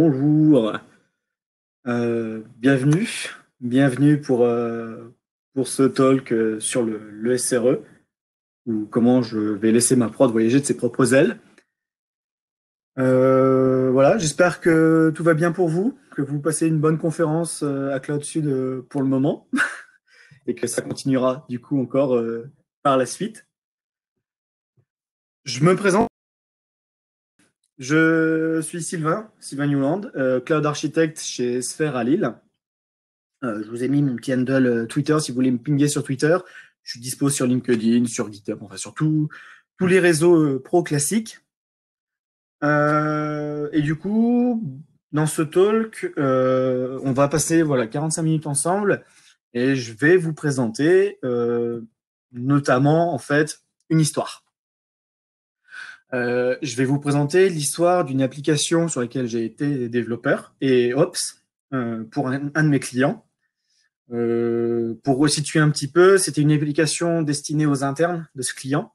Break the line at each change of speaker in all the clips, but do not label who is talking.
Bonjour, bienvenue pour ce talk sur le SRE, ou comment je vais laisser ma prod voyager de ses propres ailes. Voilà, j'espère que tout va bien pour vous, que vous passez une bonne conférence à Cloud Sud pour le moment, et que ça continuera du coup encore par la suite. Je me présente, je suis Sylvain Newland, Cloud Architect chez Sphere à Lille. Je vous ai mis mon petit handle Twitter si vous voulez me pinguer sur Twitter. Je suis dispo sur LinkedIn, sur GitHub, enfin sur tous les réseaux pro classiques. Et du coup, dans ce talk, on va passer 45 minutes ensemble et je vais vous présenter notamment en fait une histoire. Je vais vous présenter l'histoire d'une application sur laquelle j'ai été développeur et Ops pour un de mes clients. Pour resituer un petit peu, c'était une application destinée aux internes de ce client.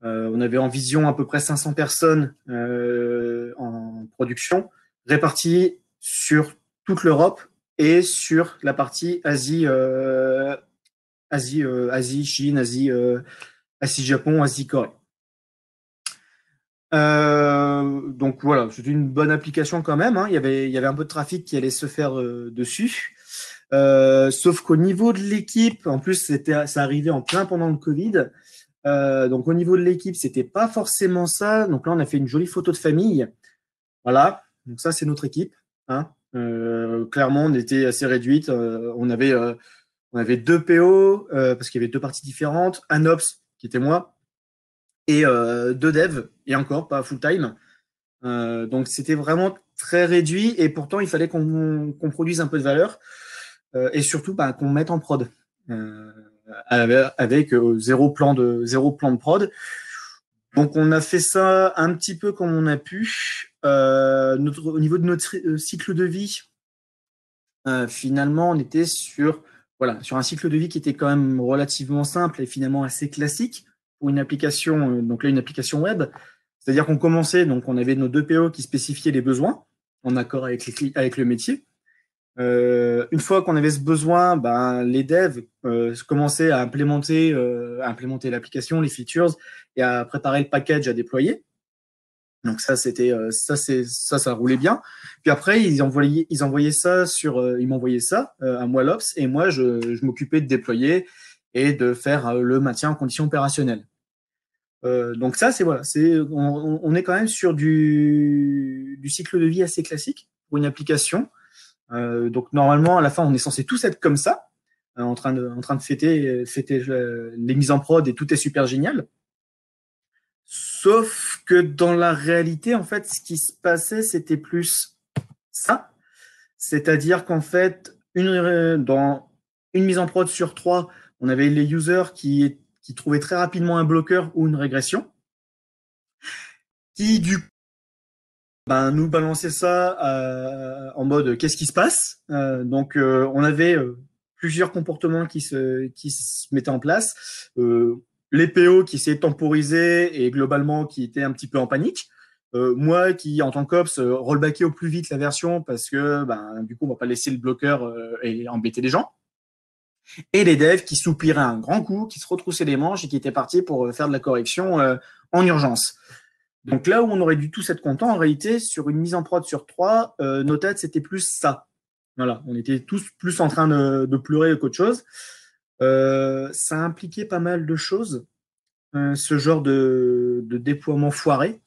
On avait en vision à peu près 500 personnes en production, réparties sur toute l'Europe et sur la partie Asie, Asie, Chine, Asie, Japon, Asie, Corée. Donc voilà, c'était une bonne application quand même, hein. Il y avait un peu de trafic qui allait se faire dessus. Sauf qu'au niveau de l'équipe, en plus, ça arrivait en plein pendant le Covid. Donc au niveau de l'équipe, c'était pas forcément ça. Donc là, on a fait une jolie photo de famille. Voilà. Donc ça, c'est notre équipe, hein. Clairement, on était assez réduite. On avait deux PO parce qu'il y avait deux parties différentes, un Ops qui était moi et deux devs et encore pas full time. Donc c'était vraiment très réduit et pourtant il fallait qu'on produise un peu de valeur et surtout qu'on mette en prod avec zéro plan de prod. Donc on a fait ça un petit peu comme on a pu. Au niveau de notre cycle de vie, finalement on était sur un cycle de vie qui était quand même relativement simple et finalement assez classique pour une application. Donc là une application web. C'est-à-dire qu'on commençait, donc on avait nos deux PO qui spécifiaient les besoins en accord avec le métier. Une fois qu'on avait ce besoin, les devs commençaient à implémenter l'application, les features et à préparer le package à déployer. Donc ça, ça roulait bien. Puis après, ils m'envoyaient ça à moi l'Ops et moi je m'occupais de déployer et de faire le maintien en condition opérationnelle. Donc ça, on est quand même sur du cycle de vie assez classique pour une application. Donc normalement, à la fin, on est censé tous être comme ça, en train de fêter les mises en prod et tout est super génial. Sauf que dans la réalité, en fait, ce qui se passait, c'était plus ça. C'est-à-dire qu'en fait, dans une mise en prod sur trois, on avait les users qui trouvaient très rapidement un bloqueur ou une régression, qui du coup nous balançait ça en mode qu'est-ce qui se passe. Donc on avait plusieurs comportements qui se mettaient en place. Les PO qui essayaient de temporiser et globalement qui étaient un petit peu en panique. Moi qui en tant qu'ops rollbackais au plus vite la version parce que du coup on va pas laisser le bloqueur et embêter les gens. Et les devs qui soupiraient un grand coup, qui se retroussaient les manches et qui étaient partis pour faire de la correction en urgence. Donc là où on aurait dû tous être contents, en réalité, sur une mise en prod sur trois, nos têtes, c'était plus ça. Voilà, on était tous plus en train de pleurer qu'autre chose. Ça impliquait pas mal de choses, ce genre de déploiement foiré.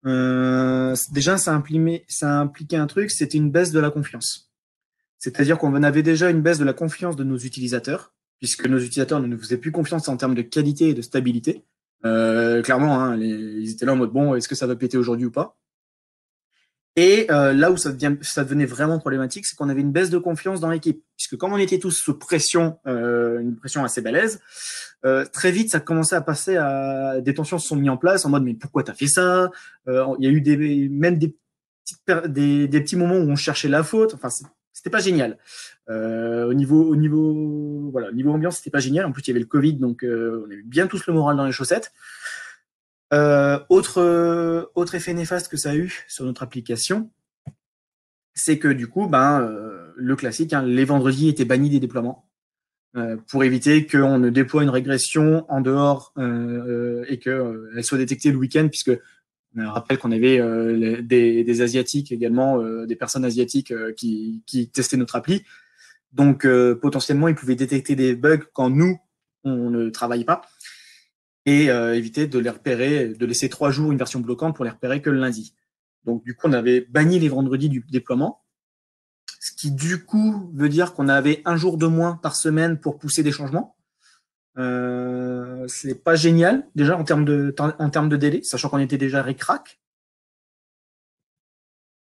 Déjà, ça impliquait un truc, c'était une baisse de la confiance. C'est-à-dire qu'on avait déjà une baisse de la confiance de nos utilisateurs, puisque nos utilisateurs ne nous faisaient plus confiance en termes de qualité et de stabilité. Clairement, hein, ils étaient là en mode bon, est-ce que ça va péter aujourd'hui ou pas? Et là où ça devenait vraiment problématique, c'est qu'on avait une baisse de confiance dans l'équipe, puisque comme on était tous sous pression, une pression assez balèze, très vite ça commençait à passer à des tensions se sont mises en place en mode mais pourquoi t'as fait ça? Il y a eu des petits moments où on cherchait la faute. Enfin, c'était pas génial. Au niveau ambiance, c'était pas génial. En plus, il y avait le Covid, donc on avait bien tous le moral dans les chaussettes. Autre effet néfaste que ça a eu sur notre application, c'est que du coup, le classique, hein, les vendredis étaient bannis des déploiements pour éviter qu'on ne déploie une régression en dehors et qu'elle soit détectée le week-end, puisque on rappelle qu'on avait des Asiatiques également, des personnes asiatiques qui testaient notre appli. Donc, potentiellement, ils pouvaient détecter des bugs quand nous, on ne travaillait pas et éviter de les repérer, de laisser 3 jours une version bloquante pour les repérer que le lundi. Donc, du coup, on avait banni les vendredis du déploiement, ce qui, du coup, veut dire qu'on avait un jour de moins par semaine pour pousser des changements. C'est pas génial, déjà, en termes de délai, sachant qu'on était déjà ric-rac.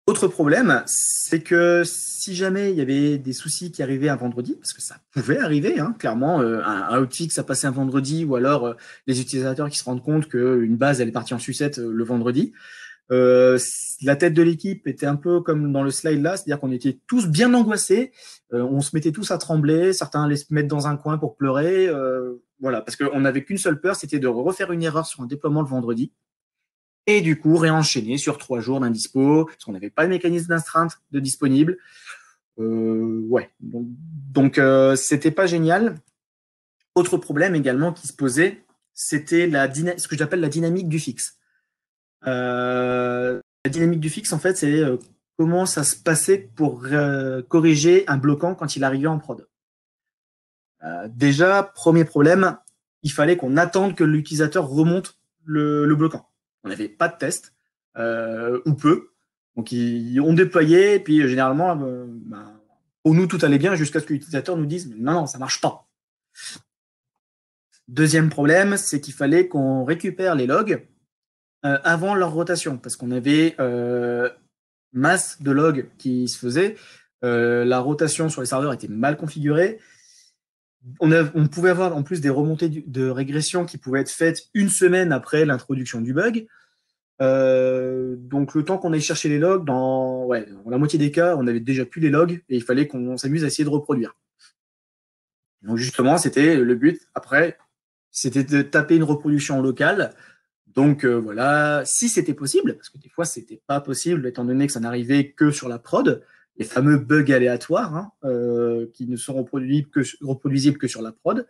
Autre problème, c'est que si jamais il y avait des soucis qui arrivaient un vendredi, parce que ça pouvait arriver, hein, clairement, un hotfix ça passait un vendredi, ou alors les utilisateurs qui se rendent compte qu'une base elle est partie en sucette le vendredi. Euh, la tête de l'équipe était un peu comme dans le slide là, c'est-à-dire qu'on était tous bien angoissés, on se mettait tous à trembler, certains allaient se mettre dans un coin pour pleurer, voilà, parce qu'on n'avait qu'une seule peur, c'était de refaire une erreur sur un déploiement le vendredi et du coup réenchaîner sur 3 jours d'indispo, parce qu'on n'avait pas de mécanisme d'astreinte de disponible. Ouais, donc c'était pas génial. Autre problème également qui se posait, c'était ce que j'appelle la dynamique du fixe. La dynamique du fixe, en fait, c'est comment ça se passait pour corriger un bloquant quand il arrivait en prod. Déjà, premier problème, il fallait qu'on attende que l'utilisateur remonte le bloquant. On n'avait pas de test, ou peu. Donc, on déployait, et puis généralement, pour nous, tout allait bien jusqu'à ce que l'utilisateur nous dise non, non, ça marche pas. Deuxième problème, c'est qu'il fallait qu'on récupère les logs avant leur rotation, parce qu'on avait masse de logs qui se faisaient. La rotation sur les serveurs était mal configurée. On pouvait avoir en plus des remontées de régression qui pouvaient être faites une semaine après l'introduction du bug. Donc le temps qu'on aille chercher les logs, dans la moitié des cas, on avait déjà plus les logs et il fallait qu'on s'amuse à essayer de reproduire. Donc justement, c'était le but. Après, c'était de taper une reproduction locale. Donc voilà, si c'était possible, parce que des fois c'était pas possible, étant donné que ça n'arrivait que sur la prod, les fameux bugs aléatoires hein, qui ne sont reproduisibles que sur la prod.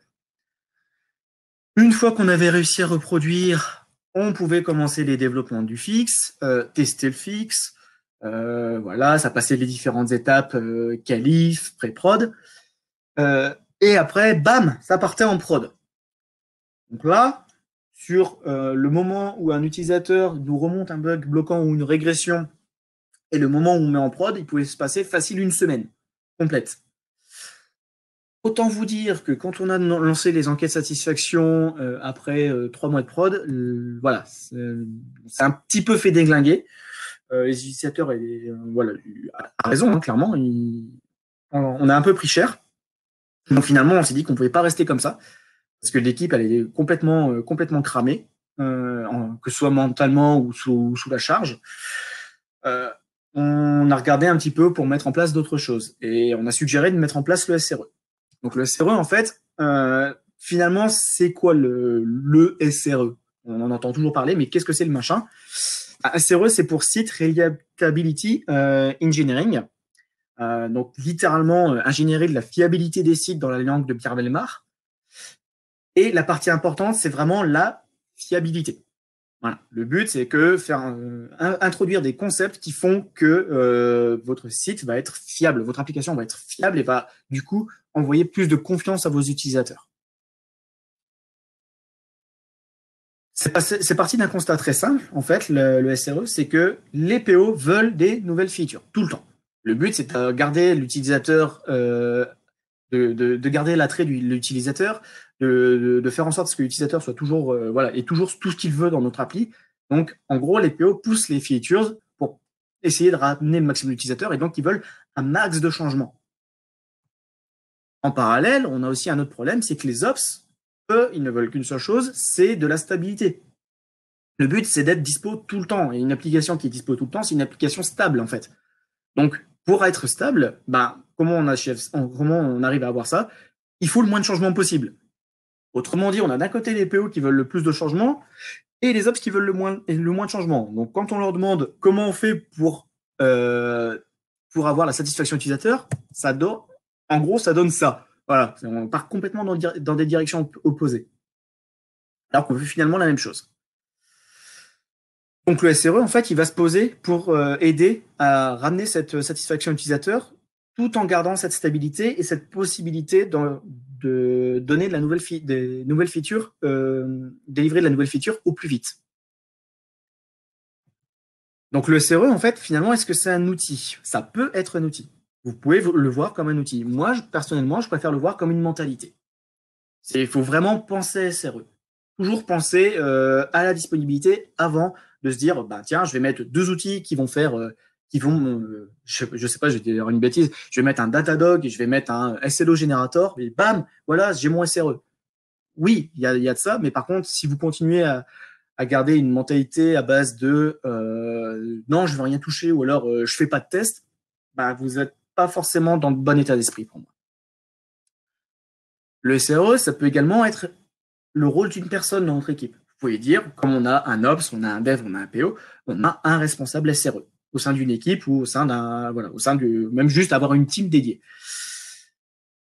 Une fois qu'on avait réussi à reproduire, on pouvait commencer les développements du fixe, tester le fixe, voilà, ça passait les différentes étapes, qualif, pré-prod, et après, bam, ça partait en prod. Donc là, sur le moment où un utilisateur nous remonte un bug bloquant ou une régression et le moment où on met en prod, il pouvait se passer facile une semaine complète. Autant vous dire que quand on a lancé les enquêtes satisfaction après 3 mois de prod, voilà, c'est un petit peu fait déglinguer. Les utilisateurs voilà, a raison, hein, clairement. On a un peu pris cher. Donc finalement, on s'est dit qu'on ne pouvait pas rester comme ça, parce que l'équipe, elle est complètement cramée, que ce soit mentalement ou sous la charge. On a regardé un petit peu pour mettre en place d'autres choses. Et on a suggéré de mettre en place le SRE. Donc le SRE, en fait, finalement, c'est quoi le SRE? On en entend toujours parler, mais qu'est-ce que c'est le machin? SRE, c'est pour Site Reliability Engineering. Donc littéralement, ingénierie de la fiabilité des sites dans la langue de Pierre Bellemare. Et la partie importante, c'est vraiment la fiabilité. Voilà. Le but, c'est que introduire des concepts qui font que votre site va être fiable, votre application va être fiable et va du coup envoyer plus de confiance à vos utilisateurs. C'est parti d'un constat très simple, en fait, le SRE, c'est que les PO veulent des nouvelles features, tout le temps. Le but, c'est de garder l'utilisateur, de garder l'attrait de l'utilisateur, de faire en sorte que l'utilisateur soit toujours, et toujours tout ce qu'il veut dans notre appli. Donc, en gros, les PO poussent les features pour essayer de ramener le maximum d'utilisateurs et donc ils veulent un max de changements. En parallèle, on a aussi un autre problème, c'est que les ops, eux, ils ne veulent qu'une seule chose, c'est de la stabilité. Le but, c'est d'être dispo tout le temps. Et une application qui est dispo tout le temps, c'est une application stable, en fait. Donc, pour être stable, comment on arrive à avoir ça? Il faut le moins de changements possible. Autrement dit, on a d'un côté les PO qui veulent le plus de changements et les ops qui veulent le moins de changements. Donc, quand on leur demande comment on fait pour pour avoir la satisfaction utilisateur, en gros, ça donne ça. Voilà, on part complètement dans des directions opposées. Alors qu'on veut finalement la même chose. Donc le SRE, en fait, il va se poser pour aider à ramener cette satisfaction utilisateur tout en gardant cette stabilité et cette possibilité de donner des nouvelles features, délivrer de la nouvelle feature au plus vite. Donc le SRE, en fait, finalement, est-ce que c'est un outil? Ça peut être un outil. Vous pouvez le voir comme un outil. Moi, personnellement, je préfère le voir comme une mentalité. Il faut vraiment penser SRE. Toujours penser à la disponibilité avant de se dire, bah, tiens, je vais mettre deux outils qui vont faire, je sais pas, je vais dire une bêtise, je vais mettre un Datadog et je vais mettre un SLO Generator et bam, voilà, j'ai mon SRE. Oui, il y a de ça, mais par contre, si vous continuez à garder une mentalité à base de non, je veux rien toucher ou alors je fais pas de test, bah, vous n'êtes pas forcément dans le bon état d'esprit pour moi. Le SRE, ça peut également être le rôle d'une personne dans notre équipe. Vous pouvez dire, comme on a un Ops, on a un Dev, on a un PO, on a un responsable SRE au sein d'une équipe ou au sein même juste avoir une team dédiée.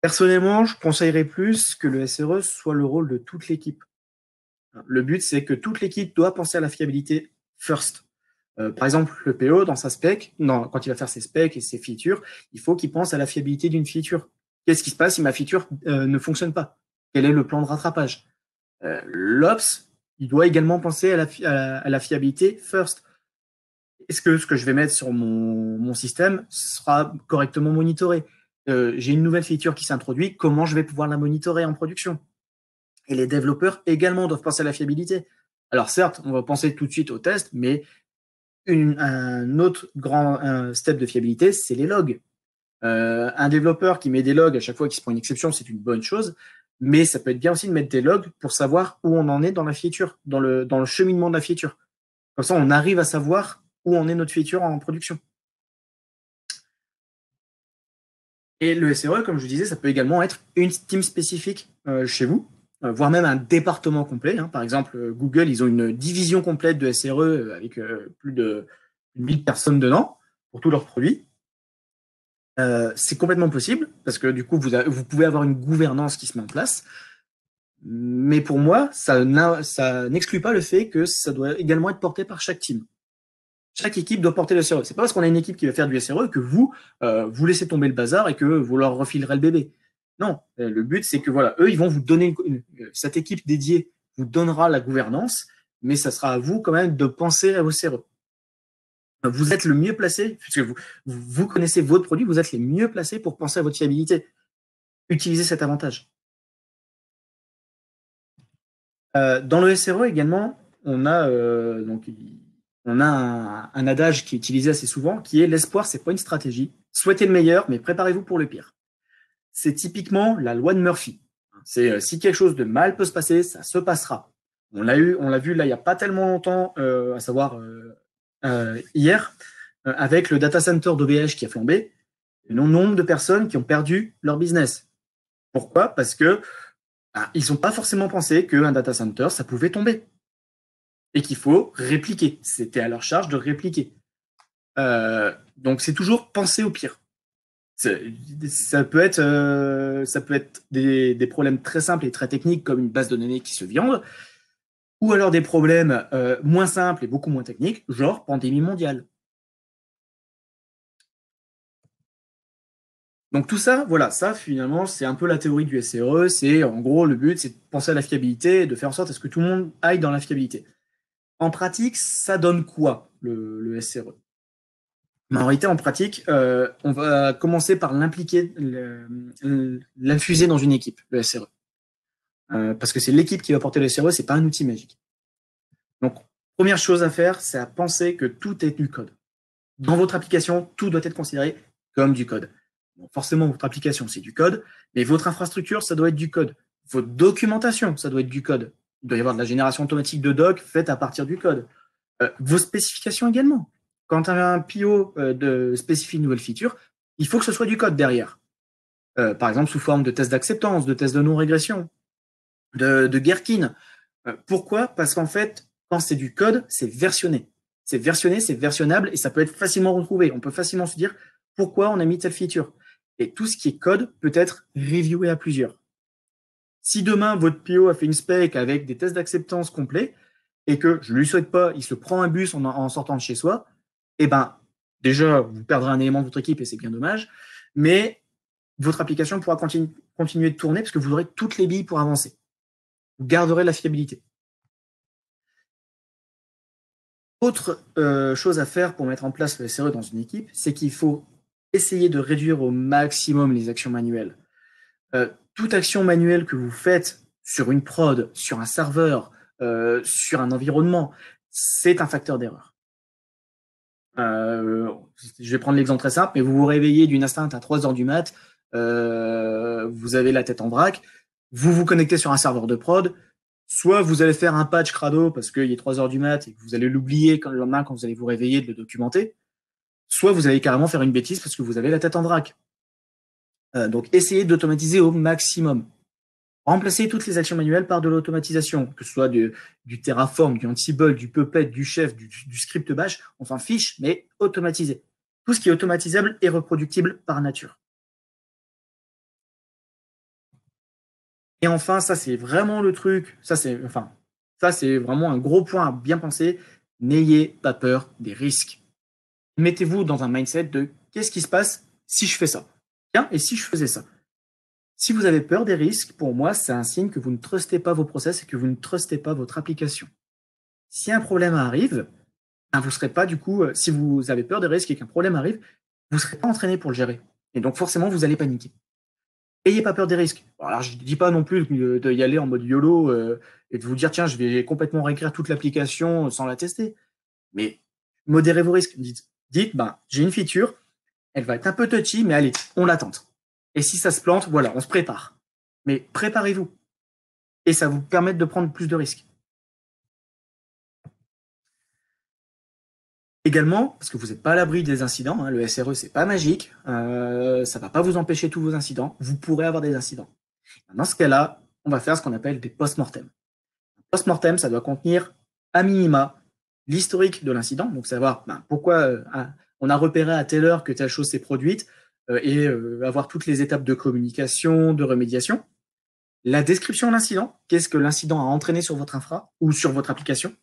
Personnellement, je conseillerais plus que le SRE soit le rôle de toute l'équipe. Le but, c'est que toute l'équipe doit penser à la fiabilité first. Par exemple, le PO, dans sa spec, quand il va faire ses specs et ses features, il faut qu'il pense à la fiabilité d'une feature. Qu'est-ce qui se passe si ma feature ne fonctionne pas? Quel est le plan de rattrapage? L'Ops, il doit également penser à la fiabilité first. Est-ce que ce que je vais mettre sur mon système sera correctement monitoré? J'ai une nouvelle feature qui s'introduit, comment je vais pouvoir la monitorer en production? Et les développeurs également doivent penser à la fiabilité. Alors certes, on va penser tout de suite au test, mais un autre grand step de fiabilité, c'est les logs. Un développeur qui met des logs à chaque fois qu'il se prend une exception, c'est une bonne chose, mais ça peut être bien aussi de mettre des logs pour savoir où on en est dans la feature, dans le cheminement de la feature. Comme ça, on arrive à savoir où en est notre feature en production. Et le SRE, comme je vous disais, ça peut également être une team spécifique chez vous, voire même un département complet. Hein. Par exemple, Google, ils ont une division complète de SRE avec plus de 1000 personnes dedans pour tous leurs produits. C'est complètement possible parce que du coup, vous pouvez avoir une gouvernance qui se met en place. Mais pour moi, ça n'exclut pas le fait que ça doit également être porté par chaque team. Chaque équipe doit porter le SRE. C'est pas parce qu'on a une équipe qui va faire du SRE que vous laissez tomber le bazar et que vous leur refilerez le bébé. Non, le but c'est que voilà, eux ils vont vous donner cette équipe dédiée vous donnera la gouvernance, mais ça sera à vous quand même de penser à vos SRE. Vous êtes le mieux placé, puisque vous connaissez votre produit, vous êtes les mieux placés pour penser à votre fiabilité. Utilisez cet avantage. Dans le SRE également, on a un adage qui est utilisé assez souvent, qui est l'espoir, c'est pas une stratégie. Souhaitez le meilleur, mais préparez-vous pour le pire. C'est typiquement la loi de Murphy. C'est si quelque chose de mal peut se passer, ça se passera. On l'a vu là il n'y a pas tellement longtemps, à savoir hier, avec le data center d'OVH qui a flambé, le nombre de personnes qui ont perdu leur business. Pourquoi? Parce que ils n'ont pas forcément pensé qu'un data center, ça pouvait tomber. Et qu'il faut répliquer. C'était à leur charge de répliquer. Donc c'est toujours penser au pire. Ça peut être des problèmes très simples et très techniques comme une base de données qui se viande, ou alors des problèmes moins simples et beaucoup moins techniques, genre pandémie mondiale. Donc tout ça, voilà, ça finalement c'est un peu la théorie du SRE, c'est en gros le but c'est de penser à la fiabilité et de faire en sorte à ce que tout le monde aille dans la fiabilité. En pratique, ça donne quoi le SRE? En réalité, en pratique, on va commencer par l'infuser dans une équipe, le SRE. Parce que c'est l'équipe qui va porter le SRE, c'est pas un outil magique. Donc, première chose à faire, c'est à penser que tout est du code. Dans votre application, tout doit être considéré comme du code. Bon, forcément, votre application, c'est du code, mais votre infrastructure, ça doit être du code. Votre documentation, ça doit être du code. Il doit y avoir de la génération automatique de doc faite à partir du code. Vos spécifications également. Quand un PO spécifie une nouvelle feature, il faut que ce soit du code derrière. Par exemple, sous forme de tests d'acceptance, de tests de non-régression, de Gherkin. Pourquoi? Parce qu'en fait, quand c'est du code, c'est versionné. C'est versionné, c'est versionnable et ça peut être facilement retrouvé. On peut facilement se dire, pourquoi on a mis telle feature. Et tout ce qui est code peut être reviewé à plusieurs. Si demain, votre PO a fait une spec avec des tests d'acceptance complets et que je ne lui souhaite pas, il se prend un bus en sortant de chez soi, eh ben, déjà, vous perdrez un élément de votre équipe et c'est bien dommage, mais votre application pourra continuer de tourner parce que vous aurez toutes les billes pour avancer. Vous garderez la fiabilité. Autre chose à faire pour mettre en place le SRE dans une équipe, c'est qu'il faut essayer de réduire au maximum les actions manuelles. Toute action manuelle que vous faites sur une prod, sur un serveur, sur un environnement, c'est un facteur d'erreur. Je vais prendre l'exemple très simple, mais vous vous réveillez d'une astreinte à 3 heures du mat, vous avez la tête en vrac, vous vous connectez sur un serveur de prod, soit vous allez faire un patch crado parce qu'il est 3 heures du mat et que vous allez l'oublier le lendemain quand vous allez vous réveiller de le documenter, soit vous allez carrément faire une bêtise parce que vous avez la tête en vrac. Donc essayez d'automatiser au maximum. Remplacez toutes les actions manuelles par de l'automatisation, que ce soit du Terraform, du Ansible, du Puppet, du Chef, du script bash, on s'en fiche, mais automatisez. Tout ce qui est automatisable est reproductible par nature. Et enfin, ça c'est vraiment le truc, ça c'est vraiment un gros point à bien penser, n'ayez pas peur des risques. Mettez-vous dans un mindset de qu'est-ce qui se passe si je fais ça? Tiens, et si je faisais ça? Si vous avez peur des risques, pour moi, c'est un signe que vous ne trustez pas vos process et que vous ne trustez pas votre application. Si un problème arrive, vous serez pas du coup, si vous avez peur des risques et qu'un problème arrive, vous ne serez pas entraîné pour le gérer. Et donc forcément, vous allez paniquer. Ayez pas peur des risques. Alors je ne dis pas non plus d'y aller en mode YOLO et de vous dire tiens, je vais complètement réécrire toute l'application sans la tester. Mais modérez vos risques. Dites j'ai une feature, elle va être un peu touchy, mais allez, on la tente. Et si ça se plante, voilà, on se prépare. Mais préparez-vous. Et ça vous permet de prendre plus de risques. Également, parce que vous n'êtes pas à l'abri des incidents, le SRE, c'est pas magique, ça ne va pas vous empêcher tous vos incidents, vous pourrez avoir des incidents. Dans ce cas-là, on va faire ce qu'on appelle des post-mortem. Un post-mortem, ça doit contenir à minima l'historique de l'incident, donc savoir pourquoi on a repéré à telle heure que telle chose s'est produite, et avoir toutes les étapes de communication, de remédiation. La description de l'incident, qu'est-ce que l'incident a entraîné sur votre infra ou sur votre application.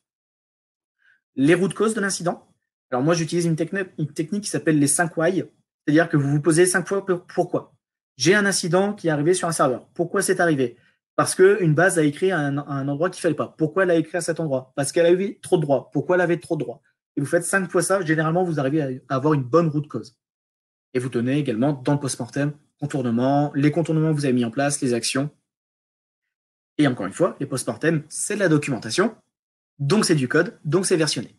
Les routes causes de l'incident. Alors moi, j'utilise une technique qui s'appelle les 5 why, c'est-à-dire que vous vous posez 5 fois pourquoi. J'ai un incident qui est arrivé sur un serveur. Pourquoi c'est arrivé? Parce qu'une base a écrit à un endroit qu'il ne fallait pas. Pourquoi elle a écrit à cet endroit? Parce qu'elle avait trop de droits. Pourquoi elle avait trop de droits? Et vous faites 5 fois ça, généralement, vous arrivez à avoir une bonne route cause. Et vous donnez également dans le post-mortem contournement, les contournements que vous avez mis en place, les actions. Et encore une fois, les post-mortem, c'est de la documentation, donc c'est du code, donc c'est versionné.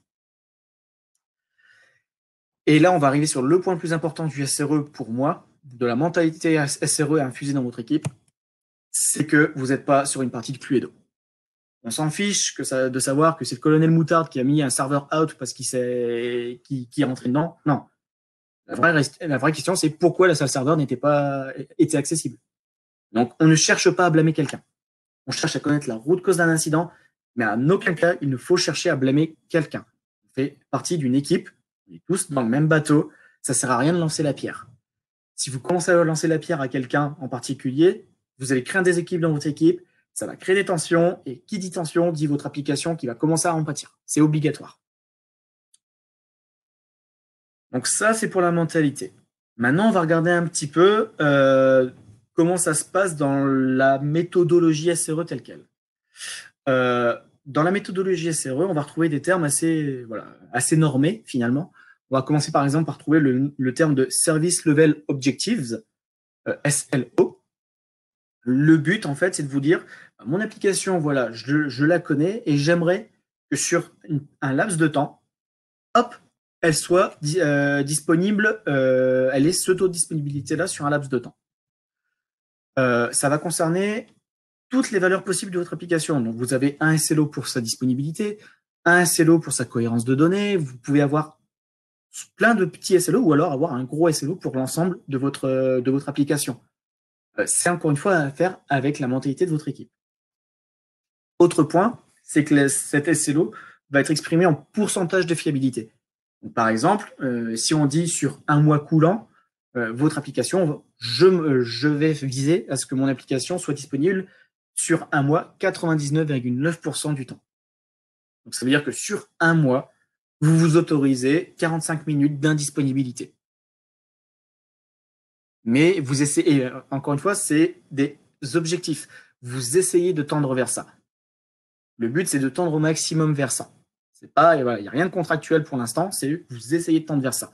Et là, on va arriver sur le point le plus important du SRE pour moi, de la mentalité SRE à infuser dans votre équipe, c'est que vous n'êtes pas sur une partie de Cluedo. On s'en fiche de savoir que c'est le colonel Moutarde qui a mis un serveur out parce qu'il est rentré dedans. Non. La vraie question, c'est pourquoi la salle serveur n'était pas été accessible. Donc, on ne cherche pas à blâmer quelqu'un. On cherche à connaître la route cause d'un incident, mais en aucun cas, il ne faut chercher à blâmer quelqu'un. On fait partie d'une équipe, on est tous dans le même bateau, ça ne sert à rien de lancer la pierre. Si vous commencez à lancer la pierre à quelqu'un en particulier, vous allez créer un déséquilibre dans votre équipe, ça va créer des tensions, et qui dit tension dit votre application qui va commencer à en pâtir. C'est obligatoire. Donc ça, c'est pour la mentalité. Maintenant, on va regarder un petit peu comment ça se passe dans la méthodologie SRE telle qu'elle. Dans la méthodologie SRE, on va retrouver des termes assez normés finalement. On va commencer par exemple par trouver le terme de Service Level Objectives, SLO. Le but, en fait, c'est de vous dire, mon application, voilà, je la connais et j'aimerais que sur un laps de temps, hop, elle soit disponible, elle ait cette auto-disponibilité-là sur un laps de temps. Ça va concerner toutes les valeurs possibles de votre application. Donc, vous avez un SLO pour sa disponibilité, un SLO pour sa cohérence de données. Vous pouvez avoir plein de petits SLO ou alors avoir un gros SLO pour l'ensemble de votre application. C'est encore une fois à faire avec la mentalité de votre équipe. Autre point, c'est que cet SLO va être exprimé en pourcentage de fiabilité. Donc, par exemple, si on dit sur un mois coulant, votre application, je vais viser à ce que mon application soit disponible sur un mois, 99,9% du temps. Donc ça veut dire que sur un mois, vous vous autorisez 45 minutes d'indisponibilité. Mais vous essayez, et encore une fois, c'est des objectifs. Vous essayez de tendre vers ça. Le but, c'est de tendre au maximum vers ça. C'est pas, il n'y a rien de contractuel pour l'instant, c'est vous essayez de tendre vers ça.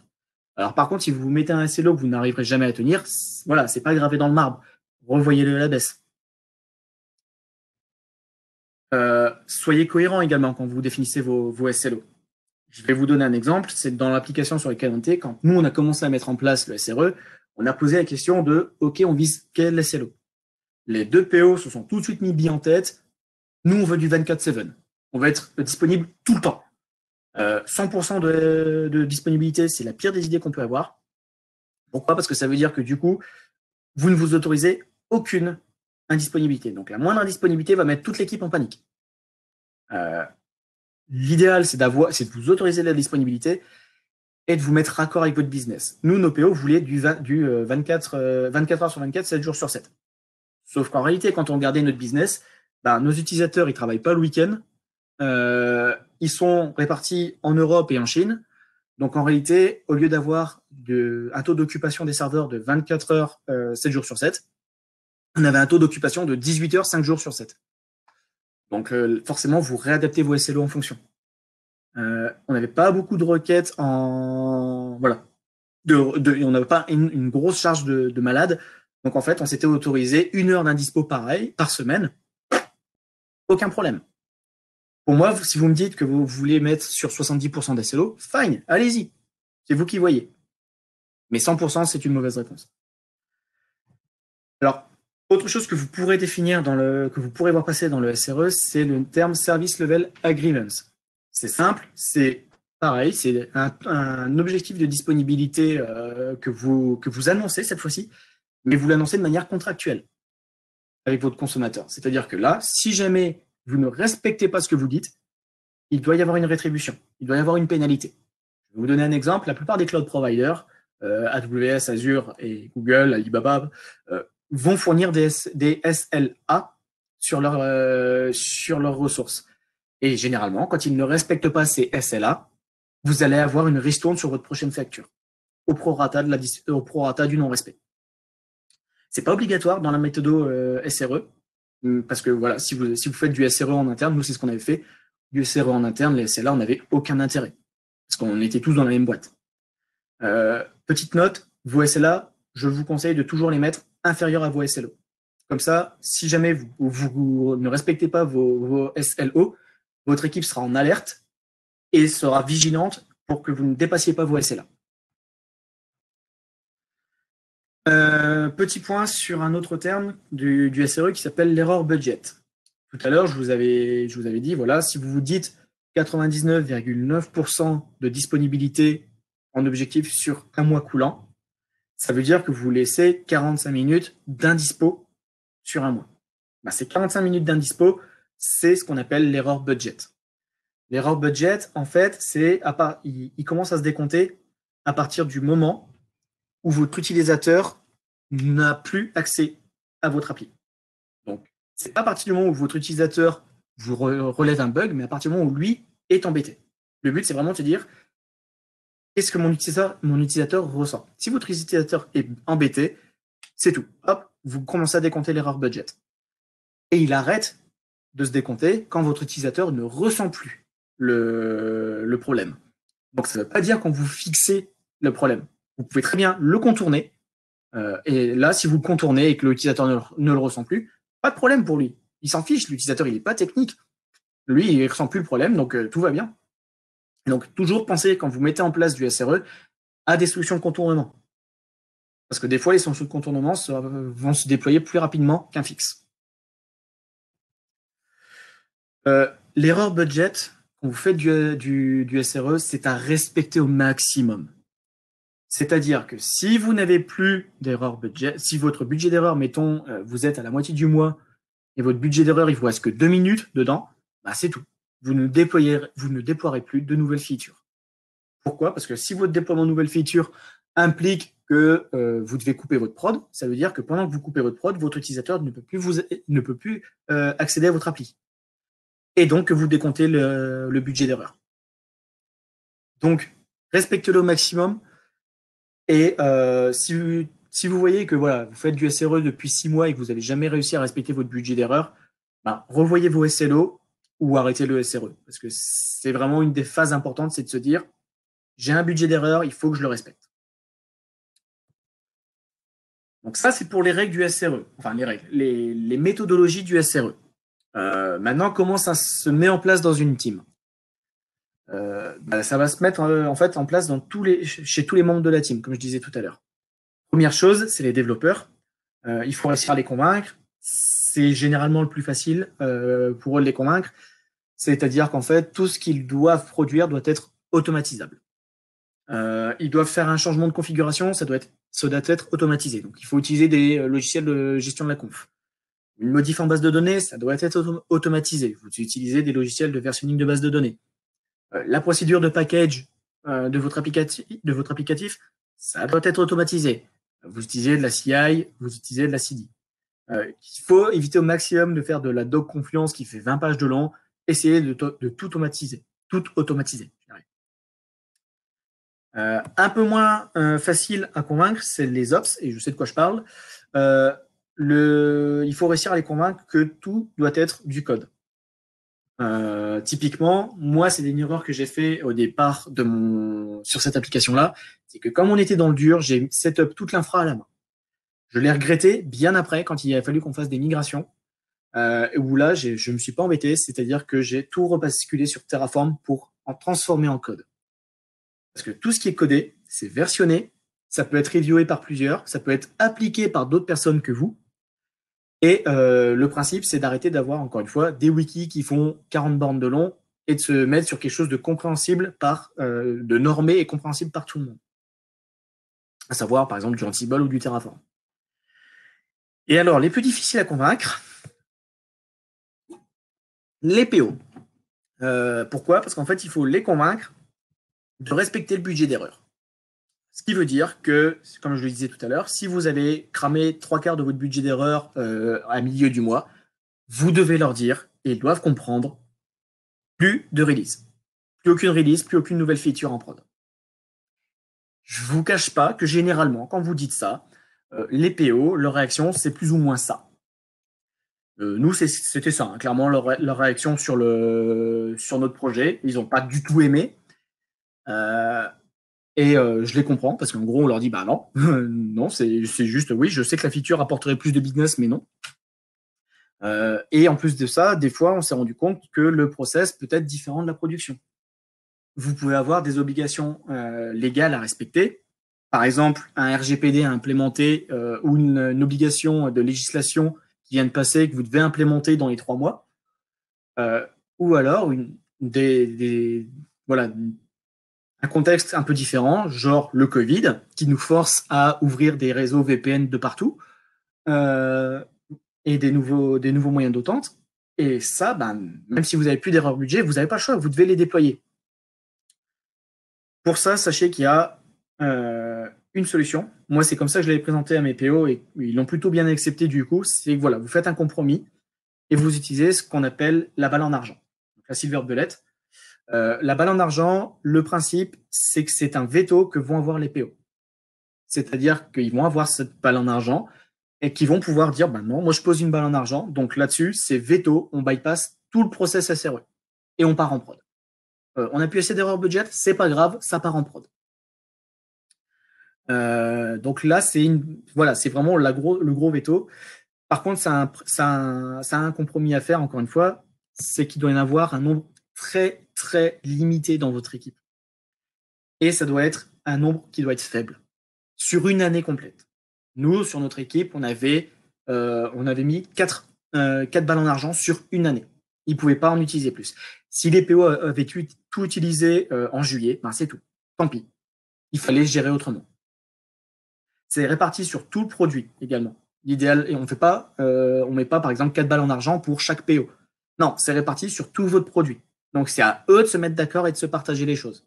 Alors par contre, si vous vous mettez un SLO que vous n'arriverez jamais à tenir, voilà, c'est pas gravé dans le marbre. Revoyez-le à la baisse. Soyez cohérent également quand vous définissez vos SLO. Je vais vous donner un exemple, c'est dans l'application sur laquelle on était, quand nous on a commencé à mettre en place le SRE, on a posé la question de OK, on vise quel SLO? Les deux PO se sont tout de suite mis bien en tête. Nous, on veut du 24/7. On va être disponible tout le temps. 100% de disponibilité, c'est la pire des idées qu'on peut avoir. Pourquoi? Parce que ça veut dire que du coup, vous ne vous autorisez aucune indisponibilité. Donc la moindre indisponibilité va mettre toute l'équipe en panique. L'idéal, c'est de vous autoriser la disponibilité et de vous mettre raccord avec votre business. Nous, nos PO voulaient du 24 heures sur 24, 7 jours sur 7. Sauf qu'en réalité, quand on regardait notre business, nos utilisateurs, ils ne travaillent pas le week-end. Ils sont répartis en Europe et en Chine. Donc en réalité, au lieu d'avoir un taux d'occupation des serveurs de 24 heures, 7 jours sur 7, on avait un taux d'occupation de 18 heures, 5 jours sur 7. Donc forcément, vous réadaptez vos SLO en fonction. On n'avait pas beaucoup de requêtes voilà. On n'avait pas une grosse charge de malades. Donc en fait, on s'était autorisé 1 heure d'indispo pareil par semaine. Aucun problème. Pour moi, si vous me dites que vous voulez mettre sur 70% d'SLO, fine, allez-y. C'est vous qui voyez. Mais 100%, c'est une mauvaise réponse. Alors, autre chose que vous pourrez définir que vous pourrez voir passer dans le SRE, c'est le terme Service Level Agreements. C'est simple, c'est pareil, c'est un objectif de disponibilité que vous annoncez cette fois-ci, mais vous l'annoncez de manière contractuelle avec votre consommateur. C'est-à-dire que là, si jamais vous ne respectez pas ce que vous dites, il doit y avoir une rétribution, il doit y avoir une pénalité. Je vais vous donner un exemple. La plupart des cloud providers, AWS, Azure et Google, Alibaba, vont fournir des SLA sur leurs ressources. Et généralement, quand ils ne respectent pas ces SLA, vous allez avoir une ristourne sur votre prochaine facture, au prorata du non-respect. C'est pas obligatoire dans la méthode SRE, parce que voilà, si vous faites du SRE en interne, nous c'est ce qu'on avait fait, du SRE en interne, les SLA, on n'avait aucun intérêt, parce qu'on était tous dans la même boîte. Petite note, vos SLA, je vous conseille de toujours les mettre inférieurs à vos SLO. Comme ça, si jamais vous ne respectez pas vos SLO, votre équipe sera en alerte et sera vigilante pour que vous ne dépassiez pas vos SLA. Petit point sur un autre terme du SRE qui s'appelle l'erreur budget. Tout à l'heure, je vous avais dit, voilà, si vous vous dites 99,9% de disponibilité en objectif sur un mois coulant, ça veut dire que vous laissez 45 minutes d'indispo sur un mois. Ces 45 minutes d'indispo, c'est ce qu'on appelle l'erreur budget. L'erreur budget, en fait, il commence à se décompter à partir du moment où votre utilisateur n'a plus accès à votre appli. Donc, c'est pas à partir du moment où votre utilisateur vous relève un bug, mais à partir du moment où lui est embêté. Le but, c'est vraiment de se dire qu'est-ce que mon utilisateur ressent. Si votre utilisateur est embêté, c'est tout. Hop, vous commencez à décompter l'erreur budget. Et il arrête de se décompter quand votre utilisateur ne ressent plus le problème. Donc, ça ne veut pas dire quand vous fixez le problème. Vous pouvez très bien le contourner. Et là, si vous le contournez et que l'utilisateur ne le ressent plus, pas de problème pour lui. Il s'en fiche, l'utilisateur, il n'est pas technique. Lui, il ne ressent plus le problème, donc tout va bien. Donc, toujours pensez, quand vous mettez en place du SRE, à des solutions de contournement. Parce que des fois, les solutions de contournement vont se déployer plus rapidement qu'un fixe. L'erreur budget, quand vous faites du SRE, c'est à respecter au maximum. C'est-à-dire que si vous n'avez plus d'erreur budget, si votre budget d'erreur, mettons, vous êtes à la moitié du mois et votre budget d'erreur, il vous reste que 2 minutes dedans, c'est tout. Vous ne déploierez plus de nouvelles features. Pourquoi? Parce que si votre déploiement de nouvelles features implique que vous devez couper votre prod. Ça veut dire que pendant que vous coupez votre prod, votre utilisateur ne peut plus accéder à votre appli. Et donc, vous décomptez le budget d'erreur. Donc, respectez-le au maximum. Et si vous voyez que voilà, vous faites du SRE depuis 6 mois et que vous n'avez jamais réussi à respecter votre budget d'erreur, revoyez vos SLO ou arrêtez le SRE. Parce que c'est vraiment une des phases importantes, c'est de se dire, j'ai un budget d'erreur, il faut que je le respecte. Donc ça, c'est pour les règles du SRE, enfin les méthodologies du SRE. Maintenant, comment ça se met en place dans une team? Ça va se mettre en fait en place chez tous les membres de la team, comme je disais tout à l'heure. Première chose, c'est les développeurs. Il faut réussir à les convaincre. C'est généralement le plus facile pour eux de les convaincre. C'est-à-dire qu'en fait, tout ce qu'ils doivent produire doit être automatisable. Ils doivent faire un changement de configuration, ça doit être automatisé. Donc, il faut utiliser des logiciels de gestion de la conf. Une modif en base de données, ça doit être automatisé. Vous utilisez des logiciels de versionning de base de données. La procédure de package de votre applicatif, ça doit être automatisé. Vous utilisez de la CI, vous utilisez de la CD. Il faut éviter au maximum de faire de la doc confiance qui fait 20 pages de long. Essayez de tout automatiser. Tout automatiser. Un peu moins facile à convaincre, c'est les ops, et je sais de quoi je parle. Il faut réussir à les convaincre que tout doit être du code. Typiquement, moi, c'est une erreur que j'ai fait au départ sur cette application-là. C'est que comme on était dans le dur, j'ai set up toute l'infra à la main. Je l'ai regretté bien après, quand il a fallu qu'on fasse des migrations, où là, je me suis pas embêté, c'est-à-dire que j'ai tout rebasculé sur Terraform pour en transformer en code. Parce que tout ce qui est codé, c'est versionné, ça peut être reviewé par plusieurs, ça peut être appliqué par d'autres personnes que vous. Et le principe, c'est d'arrêter d'avoir, encore une fois, des wikis qui font 40 bornes de long et de se mettre sur quelque chose de compréhensible de normé et compréhensible par tout le monde. À savoir, par exemple, du Ansible ou du Terraform. Et alors, les plus difficiles à convaincre, les PO. Pourquoi? Parce qu'en fait, il faut les convaincre de respecter le budget d'erreur. Ce qui veut dire que, comme je le disais tout à l'heure, si vous avez cramé 3/4 de votre budget d'erreur à milieu du mois, vous devez leur dire, et ils doivent comprendre, plus de release. Plus aucune release, plus aucune nouvelle feature en prod. Je ne vous cache pas que généralement, quand vous dites ça, les PO, leur réaction, c'est plus ou moins ça. Nous, c'était ça, hein, clairement, leur réaction sur notre projet. Ils n'ont pas du tout aimé. Et je les comprends, parce qu'en gros, on leur dit, bah non, non, c'est juste, oui, je sais que la feature apporterait plus de business, mais non. Et en plus de ça, des fois, on s'est rendu compte que le process peut être différent de la production. Vous pouvez avoir des obligations légales à respecter. Par exemple, un RGPD à implémenter ou une obligation de législation qui vient de passer, que vous devez implémenter dans les 3 mois. Ou alors, voilà, un contexte un peu différent, genre le Covid, qui nous force à ouvrir des réseaux VPN de partout et des nouveaux moyens d'autante. Et ça, même si vous n'avez plus d'erreur budget, vous n'avez pas le choix, vous devez les déployer. Pour ça, sachez qu'il y a une solution. Moi, c'est comme ça que je l'avais présenté à mes PO et ils l'ont plutôt bien accepté du coup. C'est que voilà, vous faites un compromis et vous utilisez ce qu'on appelle la balle en argent, donc la silver bullet. La balle en argent, le principe, c'est que c'est un veto que vont avoir les PO. C'est-à-dire qu'ils vont avoir cette balle en argent et qu'ils vont pouvoir dire, non, moi je pose une balle en argent, donc là-dessus, c'est veto, on bypass tout le process SRE et on part en prod. On a pu essayer d'erreur budget, c'est pas grave, ça part en prod. Donc là, c'est vraiment le gros veto. Par contre, ça a un compromis à faire, encore une fois, c'est qu'il doit y en avoir un nombre très, très limité dans votre équipe. Et ça doit être un nombre qui doit être faible, sur une année complète. Nous, sur notre équipe, on avait mis 4 balles en argent sur une année. Ils ne pouvaient pas en utiliser plus. Si les PO avaient tout utilisé en juillet, c'est tout. Tant pis. Il fallait gérer autrement. C'est réparti sur tout le produit également. L'idéal, et on met pas par exemple 4 balles en argent pour chaque PO. Non, c'est réparti sur tout votre produit. Donc c'est à eux de se mettre d'accord et de se partager les choses.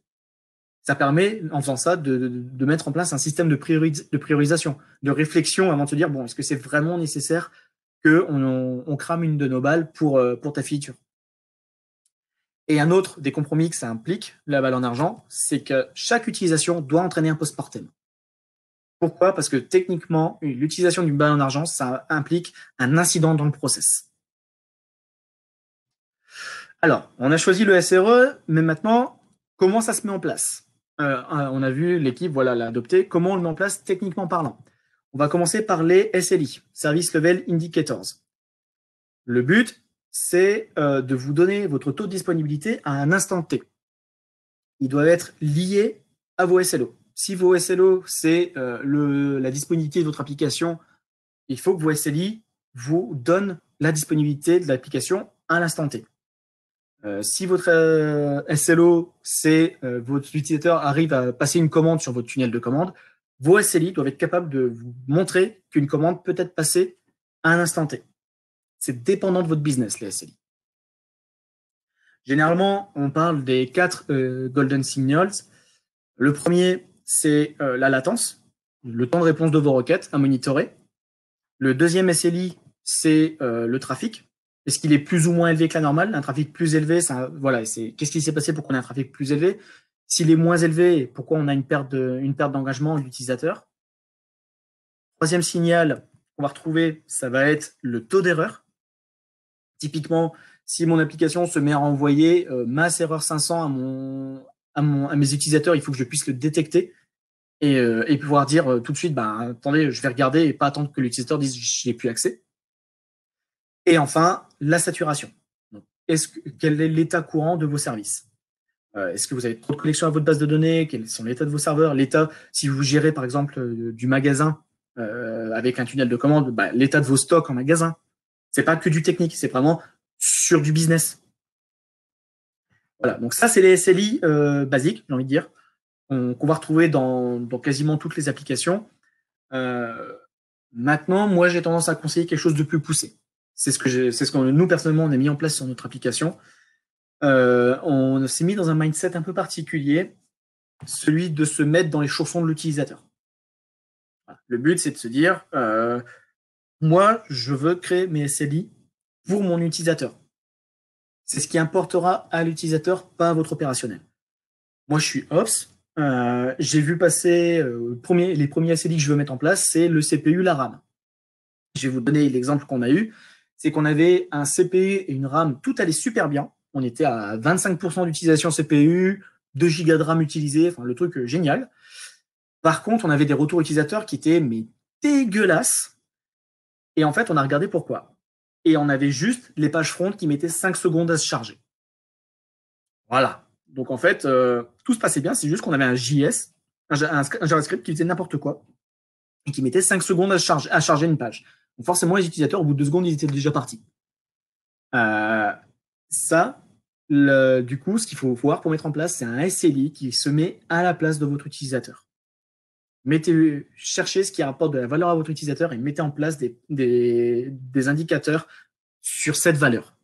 Ça permet, en faisant ça, de mettre en place un système de priorisation, de réflexion avant de se dire, bon, est-ce que c'est vraiment nécessaire qu'on crame une de nos balles pour ta feature? Et un autre des compromis que ça implique, la balle en argent, c'est que chaque utilisation doit entraîner un postmortem. Pourquoi? Parce que techniquement, l'utilisation d'une balle en argent, ça implique un incident dans le process. Alors, on a choisi le SRE, mais maintenant, comment ça se met en place? On a vu l'équipe, voilà, l'a adopté. Comment on le met en place techniquement parlant? On va commencer par les SLI, Service Level Indicators. Le but, c'est de vous donner votre taux de disponibilité à un instant T. Ils doivent être liés à vos SLO. Si vos SLO, c'est la disponibilité de votre application, il faut que vos SLI vous donnent la disponibilité de l'application à l'instant T. Si votre SLO, c'est votre utilisateur arrive à passer une commande sur votre tunnel de commande, vos SLI doivent être capables de vous montrer qu'une commande peut être passée à un instant T. C'est dépendant de votre business, les SLI. Généralement, on parle des 4 golden signals. Le premier, c'est la latence, le temps de réponse de vos requêtes à monitorer. Le deuxième SLI, c'est le trafic. Est-ce qu'il est plus ou moins élevé que la normale? Un trafic plus élevé, voilà, qu'est-ce qui s'est passé pour qu'on ait un trafic plus élevé? S'il est moins élevé, pourquoi on a une perte d'engagement de l'utilisateur? Troisième signal qu'on va retrouver, ça va être le taux d'erreur. Typiquement, si mon application se met à envoyer masse erreur 500 à mes utilisateurs, il faut que je puisse le détecter et pouvoir dire tout de suite, attendez, je vais regarder et pas attendre que l'utilisateur dise j'y ai plus accès. Et enfin, la saturation. Donc, quel est l'état courant de vos services? Est-ce que vous avez trop de connexions à votre base de données? Quels sont l'état de vos serveurs? L'état, si vous gérez par exemple du magasin avec un tunnel de commande, l'état de vos stocks en magasin. C'est pas que du technique, c'est vraiment sur du business. Voilà, donc ça, c'est les SLI basiques, j'ai envie de dire, qu'on va retrouver dans quasiment toutes les applications. Maintenant, moi, j'ai tendance à conseiller quelque chose de plus poussé. C'est ce que nous, personnellement, on a mis en place sur notre application. On s'est mis dans un mindset un peu particulier, celui de se mettre dans les chaussons de l'utilisateur. Voilà. Le but, c'est de se dire, moi, je veux créer mes SLI pour mon utilisateur. C'est ce qui importera à l'utilisateur, pas à votre opérationnel. Moi, je suis Ops. J'ai vu passer les premiers SLI que je veux mettre en place, c'est le CPU, la RAM. Je vais vous donner l'exemple qu'on a eu. C'est qu'on avait un CPU et une RAM, tout allait super bien. On était à 25% d'utilisation CPU, 2 Go de RAM utilisés, enfin le truc génial. Par contre, on avait des retours utilisateurs qui étaient mais dégueulasses. Et en fait, on a regardé pourquoi. Et on avait juste les pages front qui mettaient 5 secondes à se charger. Voilà. Donc en fait, tout se passait bien, c'est juste qu'on avait un JS, un JavaScript qui faisait n'importe quoi et qui mettait 5 secondes à charger une page. Donc forcément, les utilisateurs, au bout de 2 secondes, ils étaient déjà partis. Du coup, ce qu'il faut voir pour mettre en place, c'est un SLI qui se met à la place de votre utilisateur. Cherchez ce qui apporte de la valeur à votre utilisateur et mettez en place des indicateurs sur cette valeur.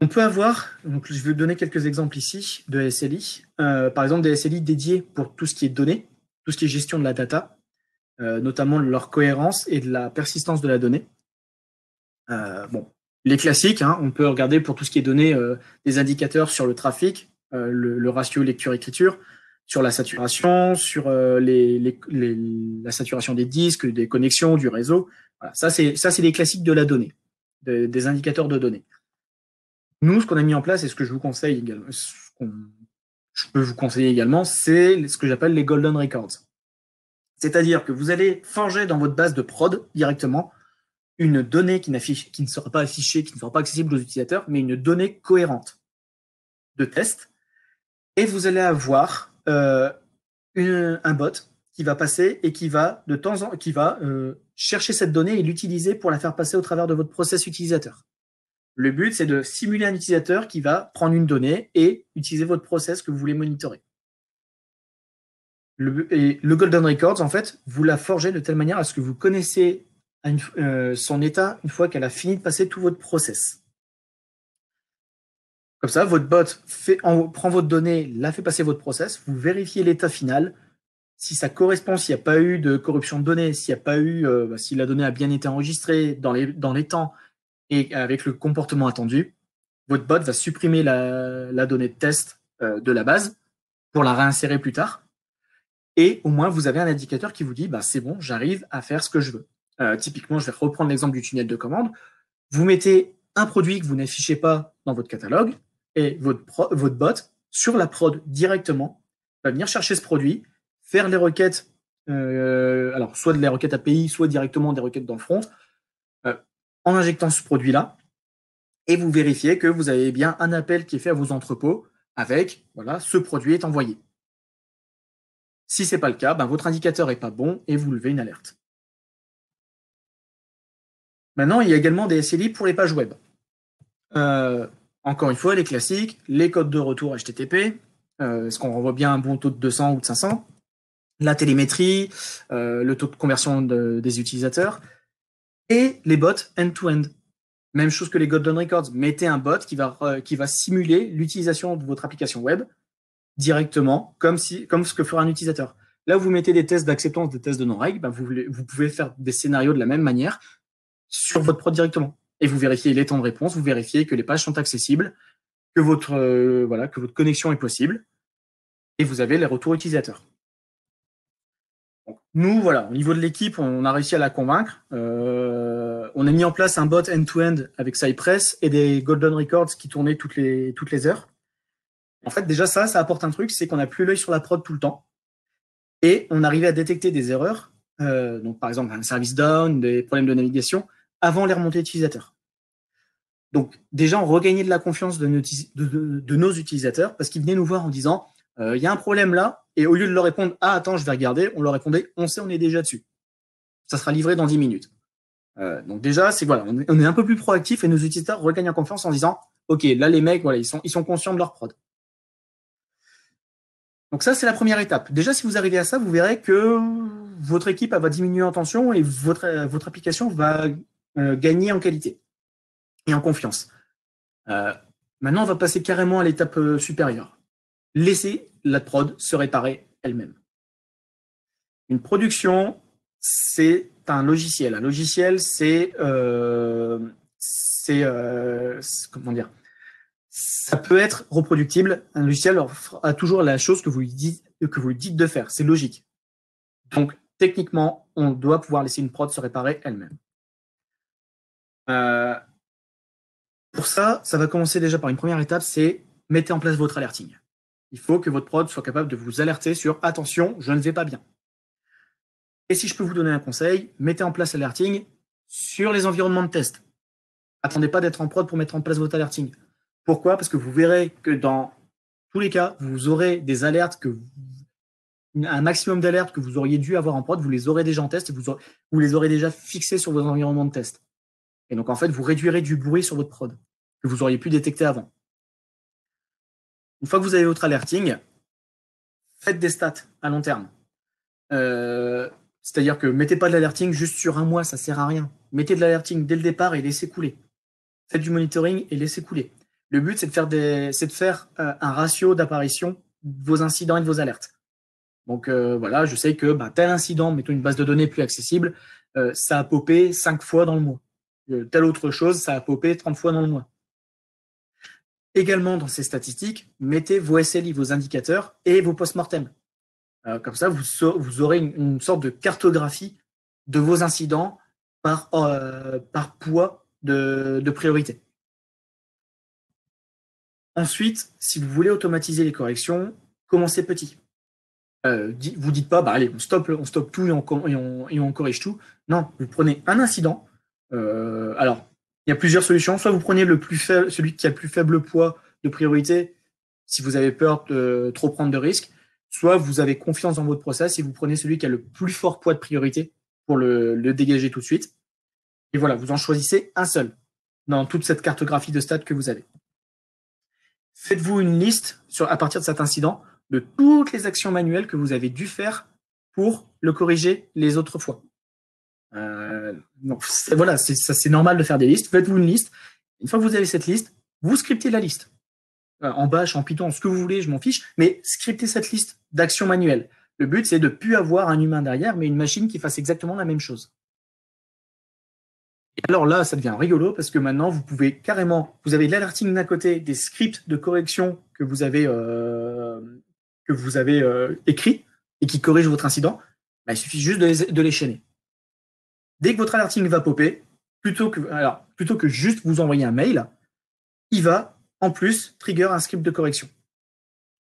On peut avoir, donc je vais vous donner quelques exemples ici de SLI. Par exemple, des SLI dédiés pour tout ce qui est données, tout ce qui est gestion de la data, notamment de leur cohérence et de la persistance de la donnée. Les classiques, on peut regarder pour tout ce qui est données des indicateurs sur le trafic, le ratio lecture-écriture, sur la saturation, sur la saturation des disques, des connexions, du réseau. Voilà, ça, c'est les classiques de la donnée, des indicateurs de données. Nous, ce qu'on a mis en place et ce que je vous conseille également, je peux vous conseiller également, c'est ce que j'appelle les Golden Records. C'est-à-dire que vous allez forger dans votre base de prod directement une donnée qui ne sera pas affichée, qui ne sera pas accessible aux utilisateurs, mais une donnée cohérente de test. Et vous allez avoir un bot qui va passer et qui va de temps en temps chercher cette donnée et l'utiliser pour la faire passer au travers de votre process utilisateur. Le but, c'est de simuler un utilisateur qui va prendre une donnée et utiliser votre process que vous voulez monitorer. Le Golden Records, en fait, vous la forgez de telle manière à ce que vous connaissez son état une fois qu'elle a fini de passer tout votre process. Comme ça, votre bot prend votre donnée, la fait passer votre process, vous vérifiez l'état final. Si ça correspond, s'il n'y a pas eu de corruption de données, s'il n'y a pas eu, si la donnée a bien été enregistrée dans les temps et avec le comportement attendu, votre bot va supprimer la donnée de test de la base pour la réinsérer plus tard. Et au moins, vous avez un indicateur qui vous dit, c'est bon, j'arrive à faire ce que je veux. Typiquement, je vais reprendre l'exemple du tunnel de commande. Vous mettez un produit que vous n'affichez pas dans votre catalogue et votre bot, sur la prod directement, va venir chercher ce produit, faire les requêtes, alors soit les requêtes API, soit directement des requêtes dans le front, en injectant ce produit-là, et vous vérifiez que vous avez bien un appel qui est fait à vos entrepôts avec, voilà, ce produit est envoyé. Si ce n'est pas le cas, votre indicateur n'est pas bon et vous levez une alerte. Maintenant, il y a également des SLI pour les pages web. Encore une fois, les classiques, les codes de retour HTTP, est-ce qu'on renvoie bien un bon taux de 200 ou de 500, la télémétrie, le taux de conversion des utilisateurs, et les bots end-to-end. Même chose que les Golden Records. Mettez un bot qui va simuler l'utilisation de votre application web directement, comme ce que fera un utilisateur. Là, vous mettez des tests d'acceptance, des tests de non-règles, vous pouvez faire des scénarios de la même manière sur votre prod directement. Et vous vérifiez les temps de réponse, vous vérifiez que les pages sont accessibles, que votre connexion est possible, et vous avez les retours utilisateurs. Donc, nous, voilà, au niveau de l'équipe, on a réussi à la convaincre. On a mis en place un bot end-to-end avec Cypress et des Golden Records qui tournaient toutes les heures. En fait, déjà ça apporte un truc, c'est qu'on n'a plus l'œil sur la prod tout le temps. Et on arrivait à détecter des erreurs, donc par exemple un service down, des problèmes de navigation, avant les remontées utilisateurs. Donc déjà, on regagnait de la confiance de nos utilisateurs parce qu'ils venaient nous voir en disant il y a un problème là, et au lieu de leur répondre ah attends, je vais regarder, on leur répondait on sait, on est déjà dessus. Ça sera livré dans 10 minutes. Donc déjà, on est un peu plus proactif et nos utilisateurs regagnent en confiance en disant ok, là les mecs, voilà, ils sont conscients de leur prod. Donc ça, c'est la première étape. Déjà, si vous arrivez à ça, vous verrez que votre équipe va diminuer en tension et votre application va gagner en qualité et en confiance. Maintenant, on va passer carrément à l'étape supérieure. Laissez la prod se réparer elle-même. Une production, c'est un logiciel. Un logiciel, c'est comment dire, ça peut être reproductible. Un logiciel a toujours la chose que vous lui dites de faire. C'est logique. Donc, techniquement, on doit pouvoir laisser une prod se réparer elle-même. Pour ça, ça va commencer déjà par une première étape, c'est mettez en place votre alerting. Il faut que votre prod soit capable de vous alerter sur « Attention, je ne vais pas bien ». Et si je peux vous donner un conseil, mettez en place l'alerting sur les environnements de test. Attendez pas d'être en prod pour mettre en place votre alerting. Pourquoi? Parce que vous verrez que dans tous les cas, vous aurez des alertes, un maximum d'alertes que vous auriez dû avoir en prod, vous les aurez déjà en test et vous les aurez déjà fixées sur vos environnements de test. Et donc, en fait, vous réduirez du bruit sur votre prod que vous auriez pu détecter avant. Une fois que vous avez votre alerting, faites des stats à long terme. C'est-à-dire que mettez pas de l'alerting juste sur un mois, ça sert à rien. Mettez de l'alerting dès le départ et laissez couler. Faites du monitoring et laissez couler. Le but, c'est de faire un ratio d'apparition de vos incidents et de vos alertes. Donc voilà, je sais que tel incident, mettons une base de données plus accessible, ça a popé 5 fois dans le mois. Telle autre chose, ça a popé 30 fois dans le mois. Également, dans ces statistiques, mettez vos SLI, vos indicateurs et vos post-mortem. Comme ça, vous aurez une sorte de cartographie de vos incidents par poids de priorité. Ensuite, si vous voulez automatiser les corrections, commencez petit. Vous dites pas, allez, on stoppe tout et on corrige tout. Non, vous prenez un incident. Alors, il y a plusieurs solutions. Soit vous prenez celui qui a le plus faible poids de priorité, si vous avez peur de trop prendre de risques. Soit vous avez confiance dans votre process et vous prenez celui qui a le plus fort poids de priorité pour le dégager tout de suite. Et voilà, vous en choisissez un seul dans toute cette cartographie de stats que vous avez. Faites-vous une liste à partir de cet incident de toutes les actions manuelles que vous avez dû faire pour le corriger les autres fois. Donc, voilà, c'est normal de faire des listes. Faites-vous une liste. Une fois que vous avez cette liste, vous scriptez la liste. en Bash, en Python, ce que vous voulez, je m'en fiche, mais scriptez cette liste d'actions manuelles. Le but, c'est de ne plus avoir un humain derrière, mais une machine qui fasse exactement la même chose. Et alors là, ça devient rigolo parce que maintenant, vous pouvez carrément, vous avez de l'alerting d'un côté, des scripts de correction que vous avez écrits et qui corrigent votre incident. Bah, il suffit juste de les chaîner. Dès que votre alerting va popper, plutôt que juste vous envoyer un mail, il va en plus trigger un script de correction.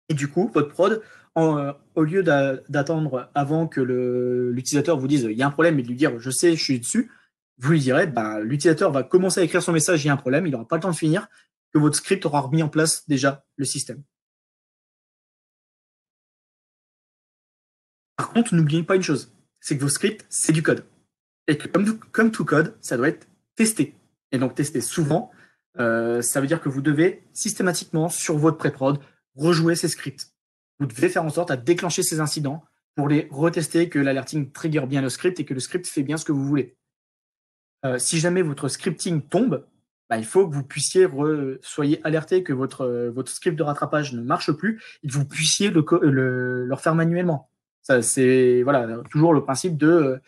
Et du coup, votre prod, au lieu d'attendre avant que l'utilisateur vous dise il y a un problème et de lui dire je sais, je suis dessus, vous lui direz l'utilisateur va commencer à écrire son message il y a un problème, il n'aura pas le temps de finir, que votre script aura remis en place déjà le système. Par contre, n'oubliez pas une chose, c'est que vos scripts, c'est du code. Et que comme tout code, ça doit être testé. Et donc testé souvent, ça veut dire que vous devez systématiquement, sur votre pré-prod, rejouer ces scripts. Vous devez faire en sorte à déclencher ces incidents pour les retester, que l'alerting trigger bien le script et que le script fait bien ce que vous voulez. Si jamais votre scripting tombe, il faut que vous puissiez soyez alerté que votre script de rattrapage ne marche plus et que vous puissiez le refaire manuellement. Ça, c'est voilà, toujours le principe de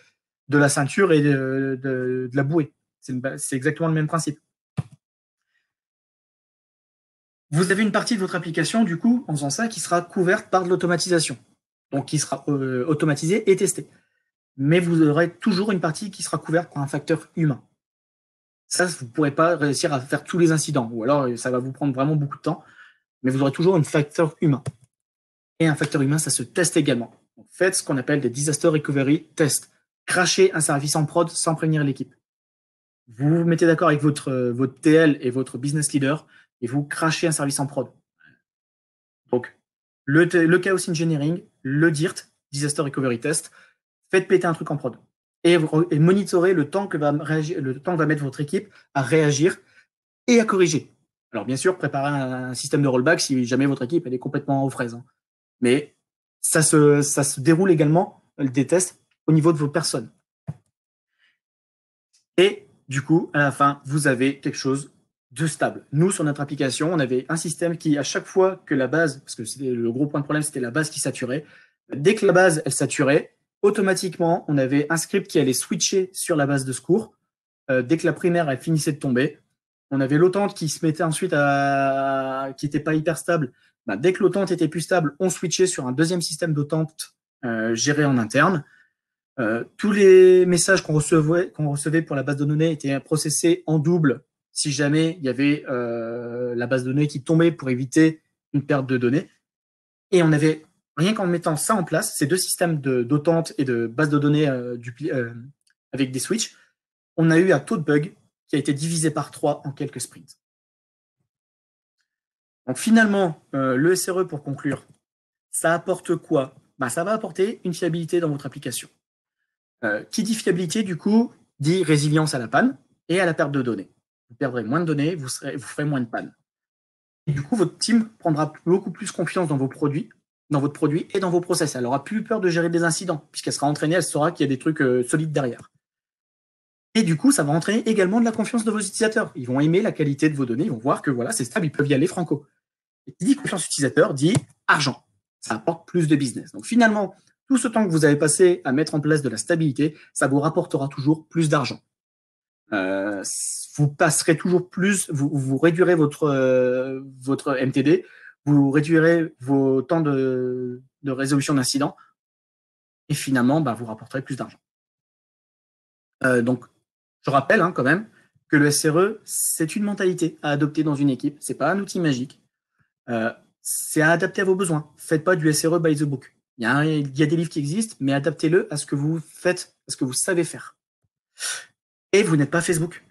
la ceinture et de la bouée. C'est exactement le même principe. Vous avez une partie de votre application, du coup, en faisant ça, qui sera couverte par de l'automatisation. Donc, qui sera automatisée et testée. Mais vous aurez toujours une partie qui sera couverte par un facteur humain. Ça, vous ne pourrez pas réussir à faire tous les incidents. Ou alors, ça va vous prendre vraiment beaucoup de temps. Mais vous aurez toujours un facteur humain. Et un facteur humain, ça se teste également. Donc, faites ce qu'on appelle des disaster recovery tests. Crachez un service en prod sans prévenir l'équipe. Vous vous mettez d'accord avec votre TL et votre business leader et vous crachez un service en prod. Donc, le chaos engineering, le DIRT, Disaster Recovery Test, faites péter un truc en prod. Et monitorez le temps que va mettre votre équipe à réagir et à corriger. Alors, bien sûr, préparez un système de rollback si jamais votre équipe elle est complètement aux fraises. Hein. Mais ça se déroule également, des tests, au niveau de vos personnes. Et du coup, à la fin, vous avez quelque chose de stable. Nous, sur notre application, on avait un système qui, à chaque fois que la base, parce que c'était le gros point de problème, c'était la base qui saturait, dès que la base, elle saturait, automatiquement, on avait un script qui allait switcher sur la base de secours. Dès que la primaire, elle finissait de tomber, on avait l'autante qui se mettait ensuite qui n'était pas hyper stable. Dès que l'autante était plus stable, on switchait sur un deuxième système d'autante géré en interne. Tous les messages qu'on recevait pour la base de données étaient processés en double si jamais il y avait la base de données qui tombait pour éviter une perte de données. Et on avait, rien qu'en mettant ça en place, ces deux systèmes d'autante et de base de données avec des switches, on a eu un taux de bug qui a été divisé par 3 en quelques sprints. Donc finalement, le SRE, pour conclure, ça apporte quoi ? Ça va apporter une fiabilité dans votre application. Qui dit fiabilité, du coup, dit résilience à la panne et à la perte de données. Vous perdrez moins de données, vous ferez moins de panne. Et du coup, votre team prendra beaucoup plus confiance dans votre produit et dans vos process. Elle n'aura plus peur de gérer des incidents, puisqu'elle sera entraînée, elle saura qu'il y a des trucs solides derrière. Et du coup, ça va entraîner également de la confiance de vos utilisateurs. Ils vont aimer la qualité de vos données, ils vont voir que voilà, c'est stable, ils peuvent y aller franco. Et qui dit confiance utilisateur dit argent. Ça apporte plus de business. Donc finalement, tout ce temps que vous avez passé à mettre en place de la stabilité, ça vous rapportera toujours plus d'argent. Vous passerez toujours plus, vous réduirez votre MTD, vous réduirez vos temps de résolution d'incidents, et finalement, vous rapporterez plus d'argent. Donc, je rappelle quand même que le SRE, c'est une mentalité à adopter dans une équipe. C'est pas un outil magique. C'est à adapter à vos besoins. Faites pas du SRE by the book. Il y a des livres qui existent, mais adaptez-le à ce que vous faites, à ce que vous savez faire. Et vous n'êtes pas Facebook.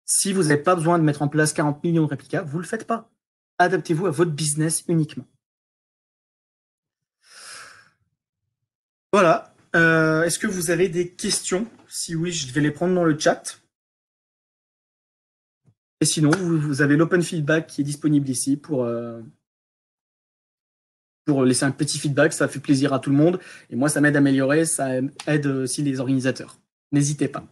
Si vous n'avez pas besoin de mettre en place 40 millions de réplicas, vous ne le faites pas. Adaptez-vous à votre business uniquement. Voilà. Est-ce que vous avez des questions? Si oui, je vais les prendre dans le chat. Et sinon, vous avez l'open feedback qui est disponible ici pour laisser un petit feedback. Ça fait plaisir à tout le monde. Et moi, ça m'aide à améliorer. Ça aide aussi les organisateurs. N'hésitez pas.